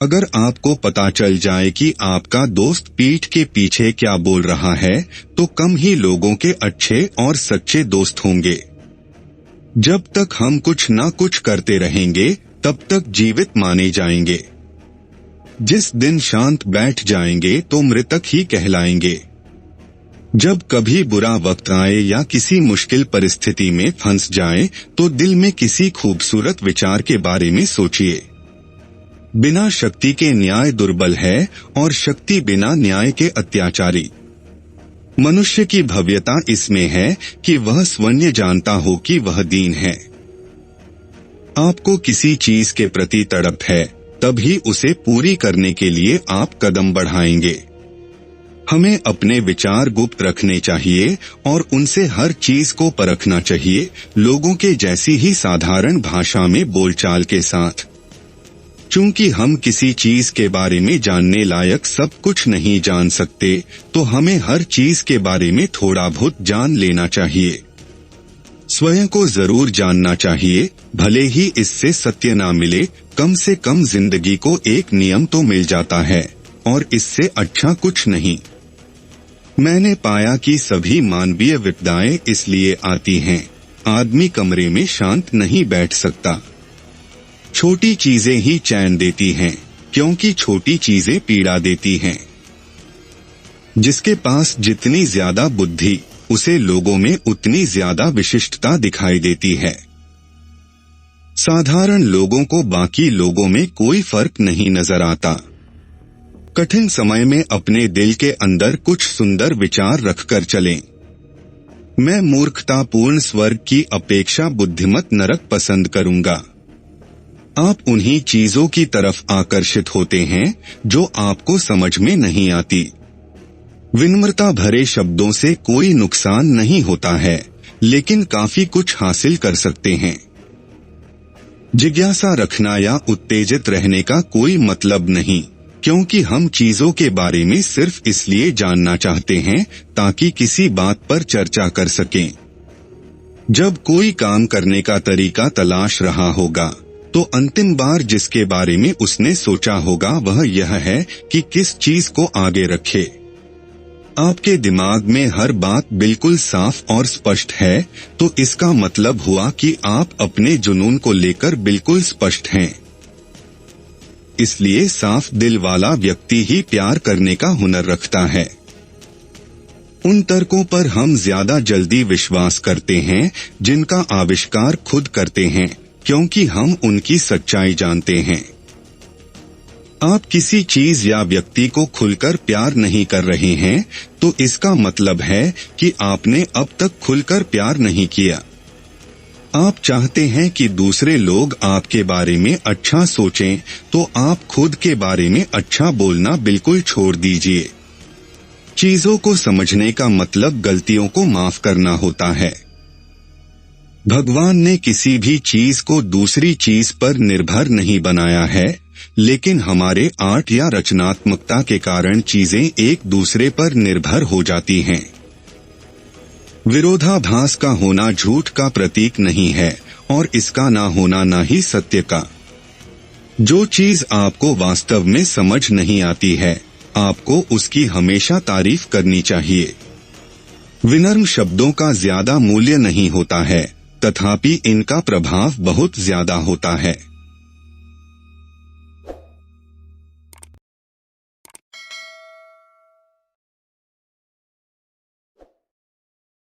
अगर आपको पता चल जाए कि आपका दोस्त पीठ के पीछे क्या बोल रहा है, तो कम ही लोगों के अच्छे और सच्चे दोस्त होंगे। जब तक हम कुछ ना कुछ करते रहेंगे, तब तक जीवित माने जाएंगे। जिस दिन शांत बैठ जाएंगे तो मृतक ही कहलाएंगे। जब कभी बुरा वक्त आए या किसी मुश्किल परिस्थिति में फंस जाए, तो दिल में किसी खूबसूरत विचार के बारे में सोचिए। बिना शक्ति के न्याय दुर्बल है और शक्ति बिना न्याय के अत्याचारी। मनुष्य की भव्यता इसमें है कि वह स्वयं जानता हो कि वह दीन है। आपको किसी चीज के प्रति तड़प है, तभी उसे पूरी करने के लिए आप कदम बढ़ाएंगे। हमें अपने विचार गुप्त रखने चाहिए और उनसे हर चीज को परखना चाहिए, लोगों के जैसी ही साधारण भाषा में बोलचाल के साथ। चूंकि हम किसी चीज के बारे में जानने लायक सब कुछ नहीं जान सकते, तो हमें हर चीज के बारे में थोड़ा बहुत जान लेना चाहिए। स्वयं को जरूर जानना चाहिए, भले ही इससे सत्य ना मिले, कम से कम जिंदगी को एक नियम तो मिल जाता है, और इससे अच्छा कुछ नहीं। मैंने पाया कि सभी मानवीय विपदाएं इसलिए आती हैं, आदमी कमरे में शांत नहीं बैठ सकता। छोटी चीजें ही चैन देती हैं, क्योंकि छोटी चीजें पीड़ा देती हैं। जिसके पास जितनी ज्यादा बुद्धि, उसे लोगों में उतनी ज्यादा विशिष्टता दिखाई देती है। साधारण लोगों को बाकी लोगों में कोई फर्क नहीं नजर आता। कठिन समय में अपने दिल के अंदर कुछ सुंदर विचार रखकर चलें। मैं मूर्खतापूर्ण स्वर्ग की अपेक्षा बुद्धिमत नरक पसंद करूंगा। आप उन्हीं चीजों की तरफ आकर्षित होते हैं जो आपको समझ में नहीं आती। विनम्रता भरे शब्दों से कोई नुकसान नहीं होता है, लेकिन काफी कुछ हासिल कर सकते हैं। जिज्ञासा रखना या उत्तेजित रहने का कोई मतलब नहीं, क्योंकि हम चीजों के बारे में सिर्फ इसलिए जानना चाहते हैं ताकि किसी बात पर चर्चा कर सकें। जब कोई काम करने का तरीका तलाश रहा होगा, तो अंतिम बार जिसके बारे में उसने सोचा होगा वह यह है कि किस चीज को आगे रखे। आपके दिमाग में हर बात बिल्कुल साफ और स्पष्ट है, तो इसका मतलब हुआ कि आप अपने जुनून को लेकर बिल्कुल स्पष्ट हैं। इसलिए साफ दिल वाला व्यक्ति ही प्यार करने का हुनर रखता है। उन तर्कों पर हम ज्यादा जल्दी विश्वास करते हैं जिनका आविष्कार खुद करते हैं, क्योंकि हम उनकी सच्चाई जानते हैं। आप किसी चीज या व्यक्ति को खुलकर प्यार नहीं कर रहे हैं, तो इसका मतलब है कि आपने अब तक खुलकर प्यार नहीं किया। आप चाहते हैं कि दूसरे लोग आपके बारे में अच्छा सोचें, तो आप खुद के बारे में अच्छा बोलना बिल्कुल छोड़ दीजिए। चीजों को समझने का मतलब गलतियों को माफ करना होता है। भगवान ने किसी भी चीज को दूसरी चीज पर निर्भर नहीं बनाया है, लेकिन हमारे आर्ट या रचनात्मकता के कारण चीजें एक दूसरे पर निर्भर हो जाती हैं। विरोधाभास का होना झूठ का प्रतीक नहीं है, और इसका ना होना ना ही सत्य का। जो चीज आपको वास्तव में समझ नहीं आती है, आपको उसकी हमेशा तारीफ करनी चाहिए। विनम्र शब्दों का ज्यादा मूल्य नहीं होता है, तथापि इनका प्रभाव बहुत ज्यादा होता है।